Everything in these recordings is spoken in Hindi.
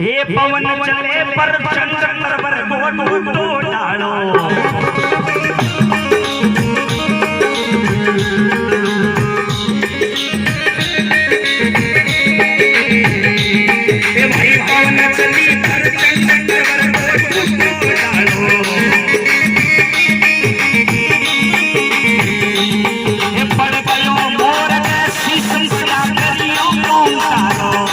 हे पवन चले पर चंद्र पर गोटो डालो हे भाई पवन चली पर चंद्र पर गोटो डालो हे पड़ गयो मोर ऐसी संस्ला करियो कौन डालो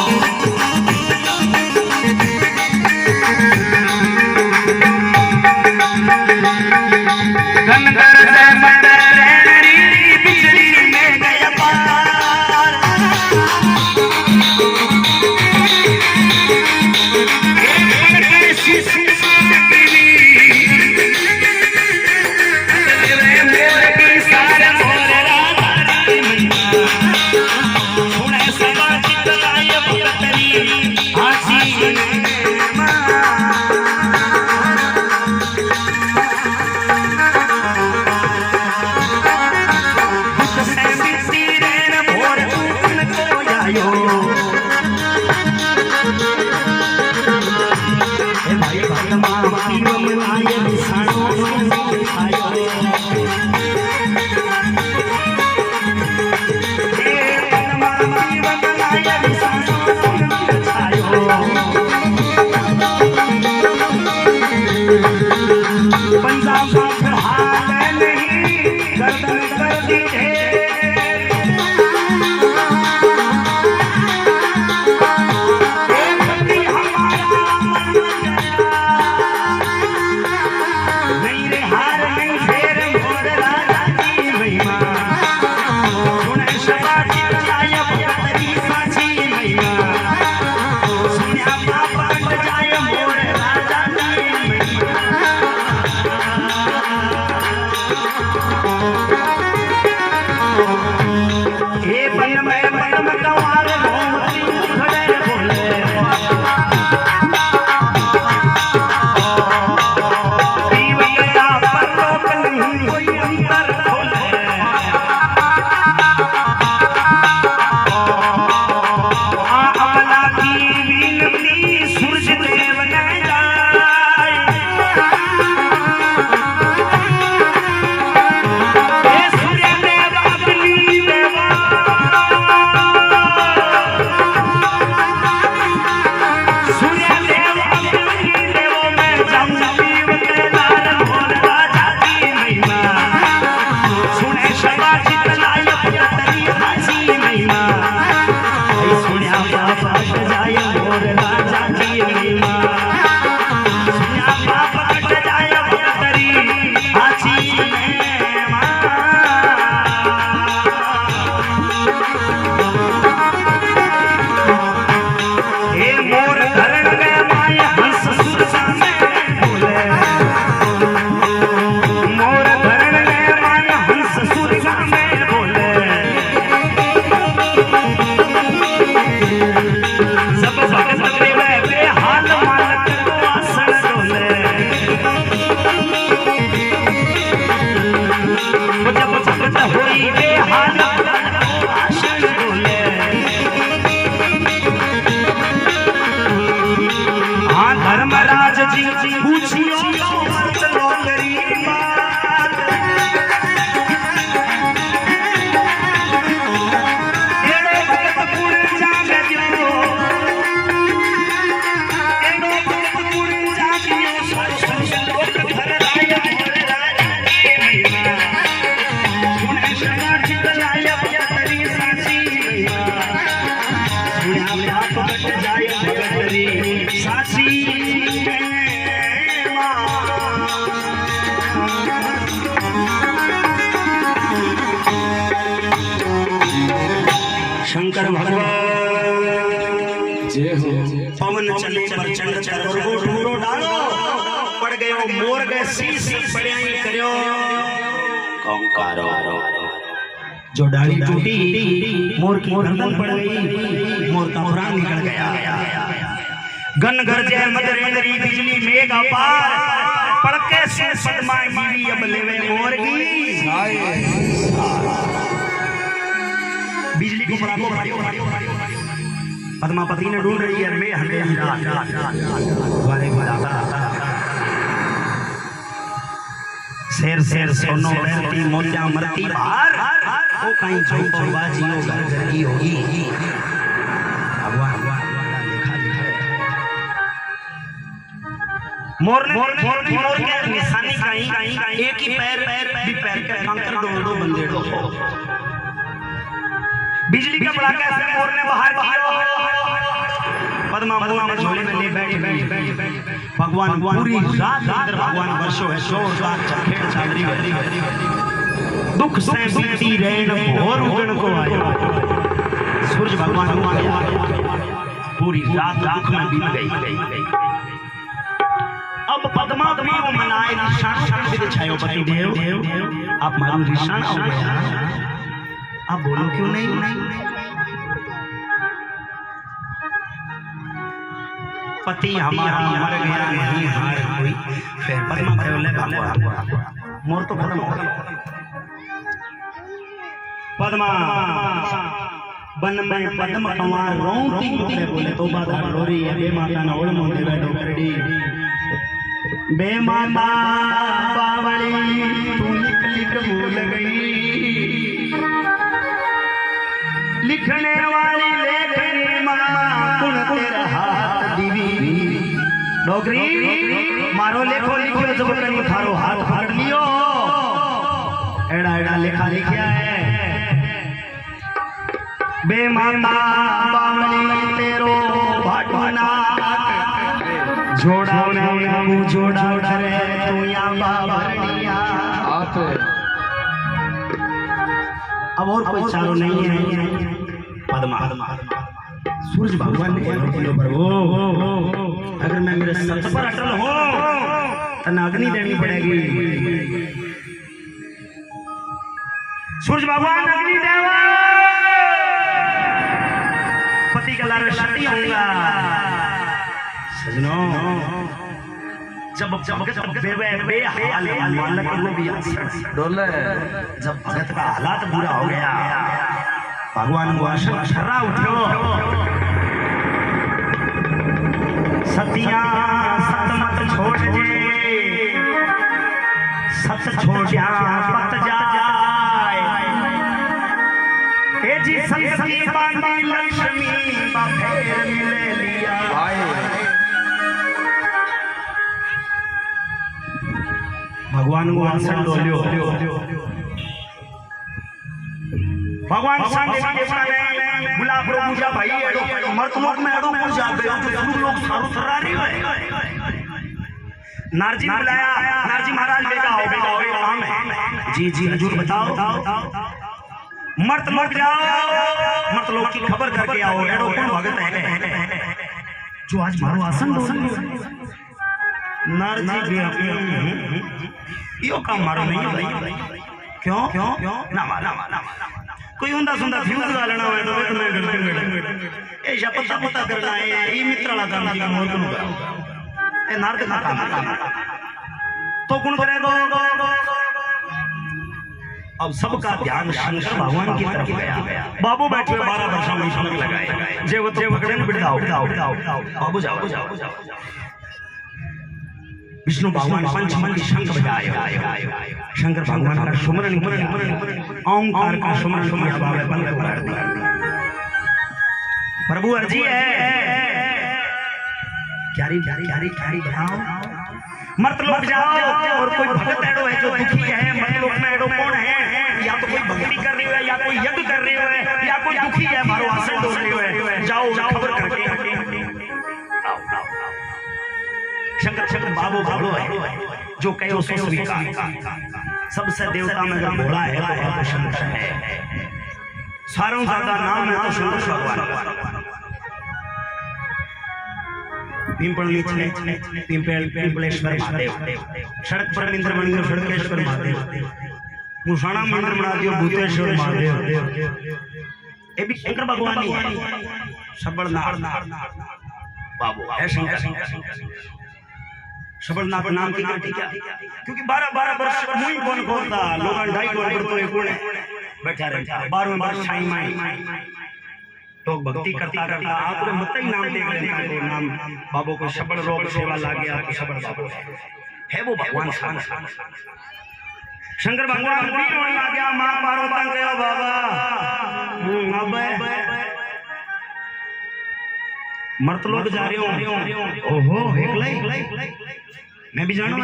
शंकर भगवान जय हो। पवन चले पर चंद्र पर गोटो डालो पड़ गयो मोर गए शीश पड़ाई करियो कंकारो जो डाली टूटी मोर की गर्दन पड़ गई मोर का प्राण निकल गया गन गरजे मदरेंद्री बिजली मेघ अपार पड़के से पद्मा गिरी अब लेवे मोर की बिजली को पड़ा पद्मापति ने ढूंढ रही है मैं हंडेरी रात वारे शेर शेर सोनो बैठी मोतिया मरती बाहर वो कहीं झूठ बाजियों घर की होगी भगवान मोर के निशानी कहीं एक ही पैर भी पैर के कंकर दो बंदे दो बिजली का कड़ाका से मोर ने बाहर पद्मा में झोले में ले बैठ भगवान पूरी रात अंदर भगवान वर्षों है जोरदार चखेड़ छाड़ रही दुख से बीती रैन भोर उगन को आयो सूरज भगवान पूरी रात दुख में बीत गई अब पद्मा को मनाए निशान विद छायो पति देव आप मारू निशान हो गया आप बोलो क्यों नहीं पति हमारा मर गया नहीं हार कोई फिर पद्मा बोले भगवान मोर तो खत्म हो गया पद्मा बन में पद्म कमार रोती मोरे बोले तोबा धार रोरी है बे माता ना ओळ मोंदे बैठो करड़ी बे माता बावली तू लिख लिख भूल गई लिखने वाली लेखनी मां कुण तेरा हाथ दीवी डोगरी मारो लेखो लिखियो जब कनी थारो हाथ पकड़ लियो एड़ा एड़ा लेखा लिखया है बे माता बावली तेरो भाटना जोड़ा ने जोड़ा रे तू या बावलिया अब और कोई चारो नहीं है पद्मा सूरज भगवान ने कहा बोलो प्रभु अगर मैं मेरे सत्य पर अटल हूं तो अग्नि देनी पड़ेगी सूरज भगवान अग्नि देवा पति का लारे शक्ति होगा सजनो जब भगत बे हाल मालक वो भी डोले जब भगत का हालात बुरा हो गया भगवान को शर्रा उठो सतिया सत मत छोड़ जे सत छोड़िया पत जाए ए जी संसकी बांधी लक्ष्मी बा फेर मिले लिया भगवान को आसन डोलियो भगवान संगे देवता ने बुला पूजा भाई एडो मर्तमोक में एडो पूजा बे जो लोग सारू थरारी है नारजी बुलाया नारजी महाराज बेटा हो काम है जी हजूर बताओ मर्तलोक जाओ मर्तलोक की खबर करके आओ एडो कौन भगत है जो आज मारो आसन डोलियो नारजी यो काम मारो नहीं भाई क्यों ना कोई उंदा सुंदा फ्यूज गालना होए तो वे मैं करते ए पता करना है ये मित्रला काम की मोर को ए नारद का काम तो कौन करेगा अब सबका ध्यान शंकर भगवान की तरफ गया बाबू बैठे 12 वर्ष में शंकर लगाए जे वो पकड़े न बिठाओ बाबू जाओ विष्णु भगवान पंचमुखी शंख बजाए शंकर भगवान का सुमरन ओंकार का सुमरन किया बाबा बंद कर दिया प्रभु अर्जी है क्यारी बनाओ मर्तलोक जाओ और कोई भगत एडो है जो दुखी है मर्तलोक में एडो कौन है या तो कोई भक्ति कर रही है या कोई यज्ञ कर रही है या कोई दुखी है मारो आसन डोल रही है जाओ खबर करके शंकर बाबू है जो कहो सो स्वीकार सबसे देवता में अगर भोला है तो शंकर है सारों ज्यादा नाम है तो शंकर भगवान पिंपल नीचे पिंपलेश्वर महादेव सड़क पर इंद्र मंदिर सड़केश्वर महादेव मुसाणा मंदिर बना दियो भूतेश्वर महादेव ये भी शंकर भगवान ही है सबलनाथ बाबू है शंकर सबलनाथ नाम की क्या क्योंकि 12 वर्ष मुई कौन खोलता लोग 2.5 वर्ष तो एक बैठा रहता 12वें वर्ष छाई माई तो भक्ति करता करता आपरे मत ही नाम देख लेना को नाम बाबू को शबड़ रोग सेवा लागे आप शबड़ बाबू है वो भगवान शान शंकर भगवान भी होने लगा मां पार्वती कहो बाबा अब मर्तलोक जा रहे हो ओहो एकलाई मैं भी जानू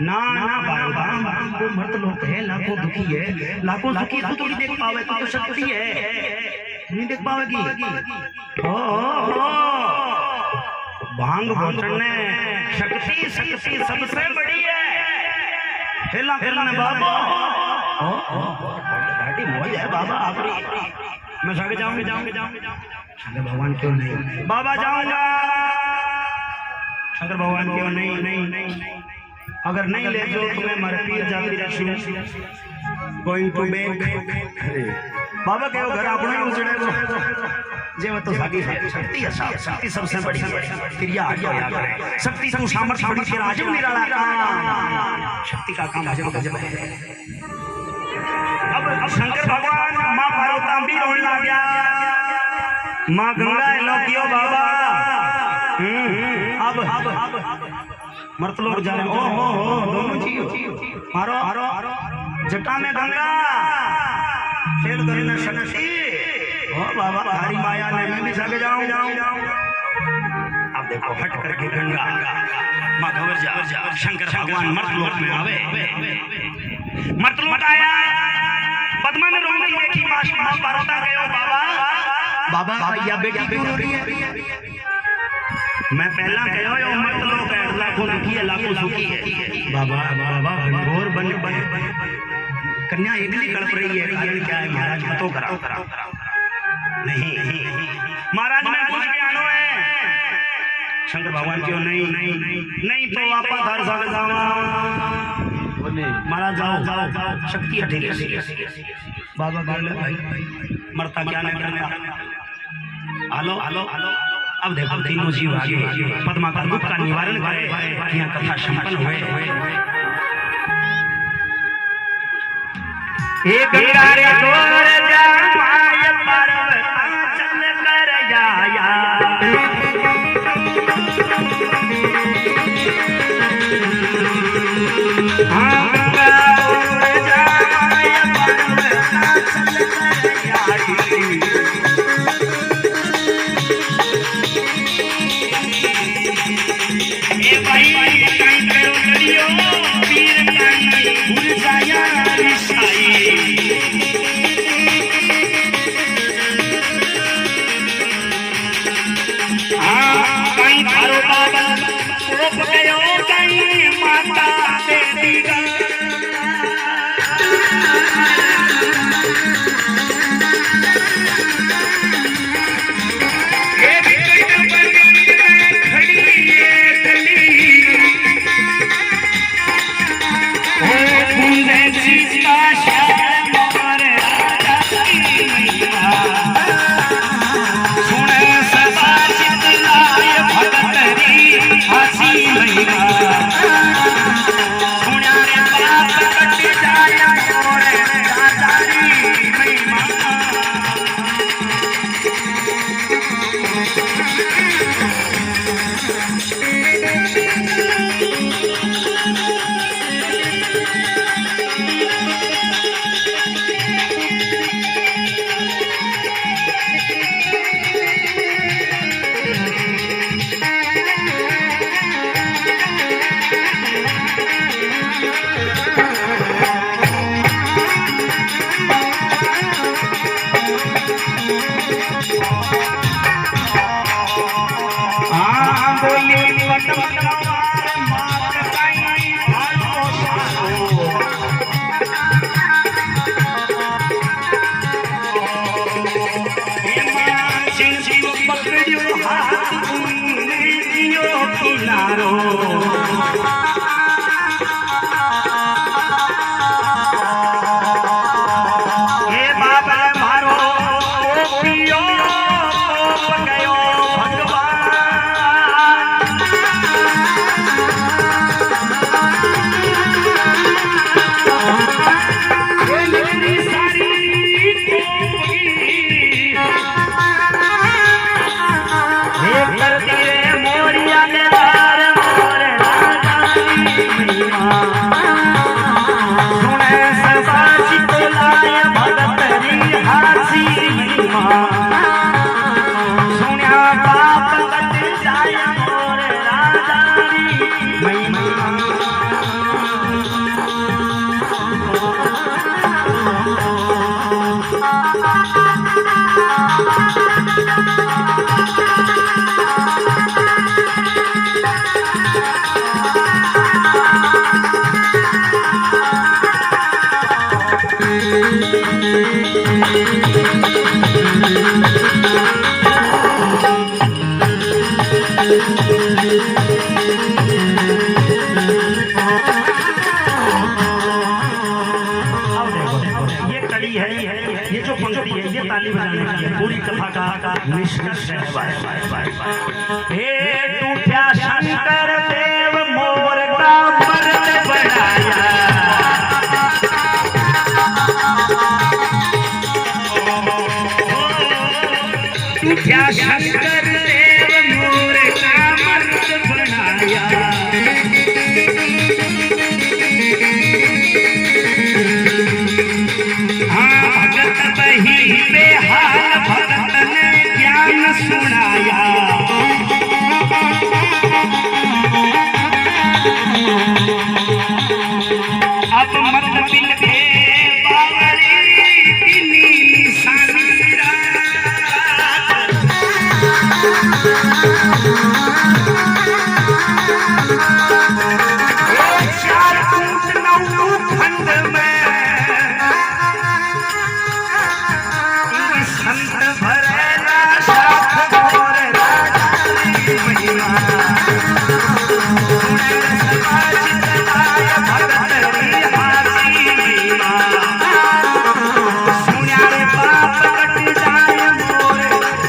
ना ना बाबा वो मर्तलोक है लाखों दुखी है लाखों सुखी तू थोड़ी देख पावे तू तो शक्ति है नहीं देख पावेगी ओ भांग भोजन शक्ति शक्ति सबसे बड़ी है हिला हिला ने बाबा गाड़ी मौज है बाबा आपरी मैं सागे जाऊंगा शंकर भगवान क्यों नहीं बाबा जाऊंगा शंकर भगवान क्यों नहीं अगर नहीं ले जो तुम्हें मर पीर जाती रखी गोइंग टू बैक बाबा कहो घर अपना ही उजड़े वो जे वो तो सागी शक्ति है शक्ति सबसे बड़ी है फिर याद करे शक्ति तू सामर्थ्य बड़ी फिर आज निराला काम शक्ति का काम आज गजब है अब शंकर भगवान मां पार्वती भी रोने लग गया मां गंगा लोकियो बाबा अब मर्तलोक जा रहे हो दोनों जी मारो जटा में गंगा फेल करने शक्ति ओ बाबा हरी माया ने मैं भी सके जाऊं अब देखो हट करके गंगा मां खबर जा शंकर भगवान मर्तलोक में आवे मर्तलोक आया पद्मा ने रोने देखी मां पार्वती गयो बाबा बाबा या बेटी क्यों रो रही है मैं पहला कहो यो मर्तलोक है लाखों दुखी है लाखों सुखी है बाबा बाबा घोर बन कन्या इडली कड़प रही है क्या है महाराज तो करा नहीं महाराज मैं कुछ ज्ञानो है शंकर भगवान क्यों नहीं तो वापस हर साल जावा महाराज जाओ शक्ति हटेगी बाबा भाई मरता क्या नहीं करना हेलो अब देखो तीनों जीव आगे पद्मा का दुख का निवारण करे यहाँ कथा संपन्न हुए एक गंगारे तोर जामाय पर्वताचल कर जाया गंगा तोर जामाय पर्वताचल कर जाई ए भाई कहीं करो करियो पीर कहीं भूल जाया रिसाई कहीं थारो बाबा रोप गयो कहीं माता देवी ताली बजाने की पूरी कथा का निष्कर्ष है। हे टूटा शंकर देव मोर का मर्द बनाया, टूटा शंकर देव मोर का मर्द बनाया, बेहाल भगत ने ज्ञान सुनाया, अब मत बिन के बावरी निशानी चार फुट 9 खंड में संत भरेला साथ मोर राजानी महिमा, समाज चलाय भगत री हासी महिमा, सुन्या रे पाप कट जाय मोर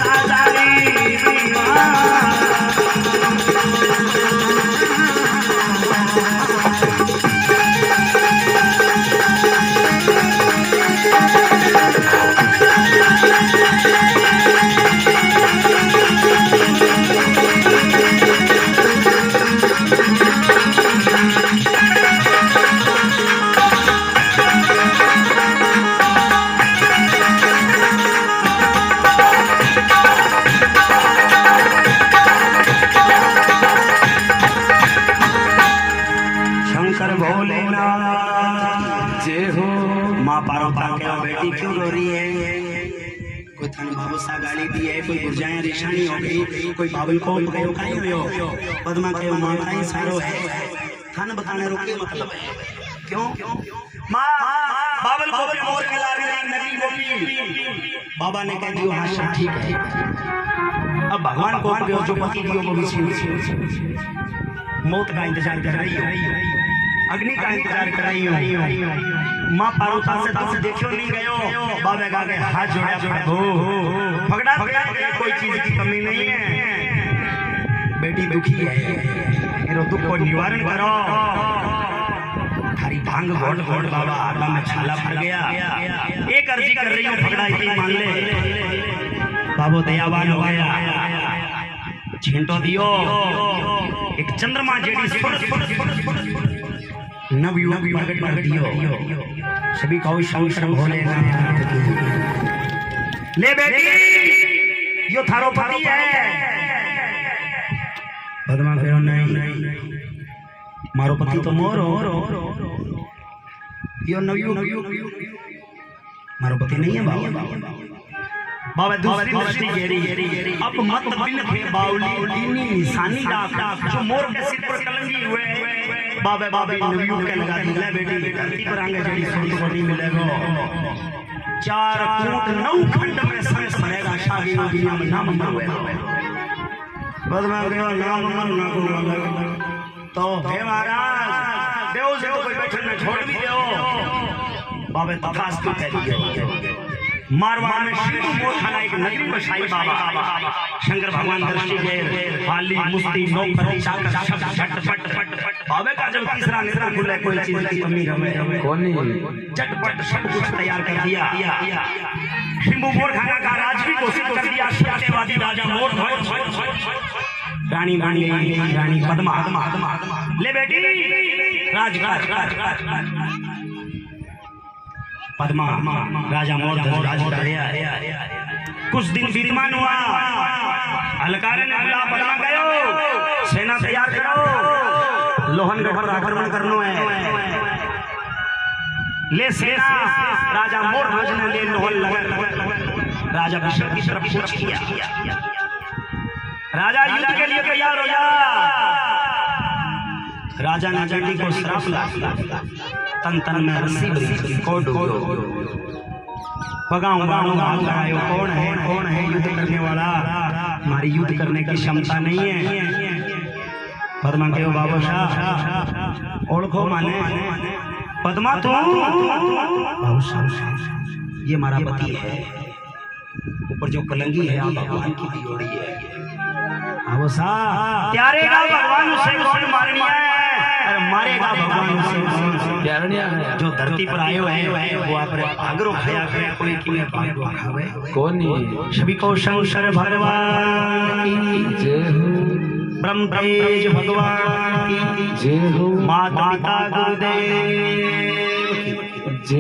राजानी महिमा। जय हो। माँ पार्वती के बेटी क्यों रो रही है? कोई थन बाबू सा गाली दी है, कोई बुझाया रिशानी हो गई, कोई बाबल को कहो काई हो, पद्मा के मां काई सारो है, थन बताने रोके मतलब है क्यों? मां बाबल को भी मोर के लारे नदी गोपी, बाबा ने कह दियो हां सब ठीक है। अब भगवान को जो पति दियो वो भी मौत का इंतजार कर रही है, अग्नि का इंतजार कर रही हूँ। माँ पार्वती से तुम देखो नहीं गयो, बाबा गा के हाथ जोड़ा हो पकड़ा कोई चीज की कमी नहीं है, बेटी दुखी है, मेरे दुख को निवारण करो। थारी भांग घोट घोट बाबा आत्मा में छाला भर गया, एक अर्जी कर रही हूँ पकड़ा इतनी मान ले। बाबू दयावान हो गया, छींटो दियो एक चंद्रमा जेडी नवयुवक प्रकट कर दियो, सभी कहो शंकर भोलेनाथ की। ले बेटी यो थारो पति है। पद्मा कहो नहीं मारो पति तो मोर हो, यो नवयुवक मारो पति नहीं है बाबा। बाबा दूसरी दृष्टि गेरी, अब मत बिन थे बावली दीनी निशानी डाक जो मोर के सिर पर कलंगी हुए, बाबा बाबा नवयुवक के लगा दी। ले बेटी धरती पर आंगे जड़ी सुन को नहीं मिलेगा, 4 फुट 9 खंड में संस बनेगा, शादी दुनिया में नाम होगा। बदमा गयो नाम ना को तो हे महाराज देव से तो कोई बैठन में छोड़ भी दो, बाबा तथास्तु कह दियो। मारवाड़ में शिव मोर खाना एक नगरी में शाही बाबा, शंकर भगवान दृष्टि दे, हाली मुस्ती नौकर चाकर शब्द झटपट बाबे का जब तीसरा नेत्र खुले कोई चीज की कमी रहे झटपट सब कुछ तैयार कर दिया। शिंबू मोर खाना का राजवी को सिद्ध कर दिया, सत्यवादी राजा मोर रानी रानी रानी पद्मा ले बेटी राजघाट पद्मा राजा मोर राज कर दिया। कुछ दिन विद्यमान हुआ, अलकारे ने बुला पद्मा गयो सेना तैयार करो, लोहन गढ़ पर आक्रमण करनो है। ले सेना राजा मोरध्वज ने ले लोहल लगा। राजा विषय की तरफ कूच किया। राजा युद्ध के लिए तैयार हो जा। राजा ने चंडी को श्राप लगा, तन तन में रस्सी बंधी को डूबो। कौन है युद्ध करने वाला? हमारी युद्ध करने की क्षमता नहीं है। पद्मा के बाबू शाह ओळखो माने पद्मा तू ये हमारा पति है, ऊपर जो पलंगी है आप भगवान की दी जोड़ी है। त्यारेगा भगवान उसे कौन मारेगा? मारेगा भगवान उसे जो धरती पर आए हैं वो आप आगरो खाया गए कोई किने भागो खावे कौन नहीं। सभी को शंकर भगवान की जय हो, ब्रह्म तेज भगवान की जय हो, माता पिता गुरुदेव